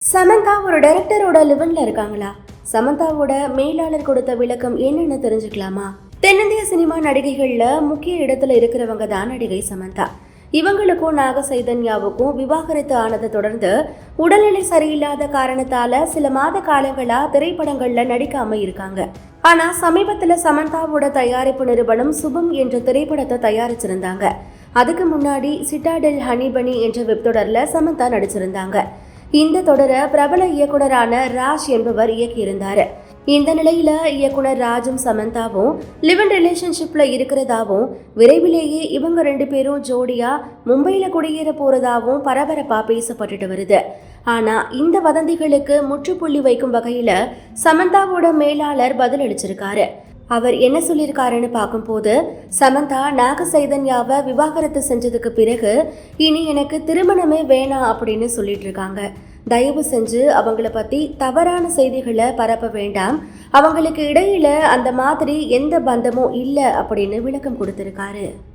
சமந்தா ஒரு டைரக்டரோட லிவன்ல இருக்காங்களா? சமந்தாவோட மேலாளர் கொடுத்த விளக்கம் என்னன்னு தெரிஞ்சுக்கலாமா? தென்னிந்திய சினிமா நடிகைகள்ல முக்கிய இடத்துல இருக்கிறவங்க தான் நடிகை சமந்தா. இவங்களுக்கும் நாக சைதன்யாவுக்கும் விவாகரத்து ஆனதை தொடர்ந்து உடல்நிலை சரியில்லாத காரணத்தால சில மாத காலங்களா திரைப்படங்கள்ல நடிக்காம இருக்காங்க. ஆனா சமீபத்துல சமந்தாவோட தயாரிப்பு நிறுவனம் சுபம் என்ற திரைப்படத்தை தயாரிச்சிருந்தாங்க. அதுக்கு முன்னாடி சிட்டாடெல் ஹனிபனி என்ற வெப் தொடர்ல சமந்தா நடிச்சிருந்தாங்க. இந்த தொடரை பிரபல இயக்குனரான ராஜ் என்பவர் இயக்கியிருந்தாரு. இந்த நிலையில இயக்குனர் ராஜும் சமந்தாவும் லிவ்-இன் ரிலேஷன்ஷிப்ல இருக்கிறதாவும் விரைவிலேயே இவங்க 2 பேரும் ஜோடியா மும்பையில குடியேற போறதாவும் பரபரப்பா பேசப்பட்டுட்டு வருது. ஆனா இந்த வதந்திகளுக்கு முற்றுப்புள்ளி வைக்கும் வகையில சமந்தாவோட மேலாளர் பதில் அளிச்சிருக்காரு. அவர் என்ன சொல்லியிருக்காருன்னு பார்க்கும்போது, சமந்தா நாக சைதன்யாவை விவாகரத்து செஞ்சதுக்கு பிறகு இனி எனக்கு திருமணமே வேணாம் அப்படின்னு சொல்லிட்டு இருக்காங்க. தயவு செஞ்சு அவங்கள பத்தி தவறான செய்திகளை பரப்ப வேண்டாம். அவங்களுக்கு இடையில அந்த மாதிரி எந்த பந்தமும் இல்லை அப்படின்னு விளக்கம் கொடுத்திருக்காரு.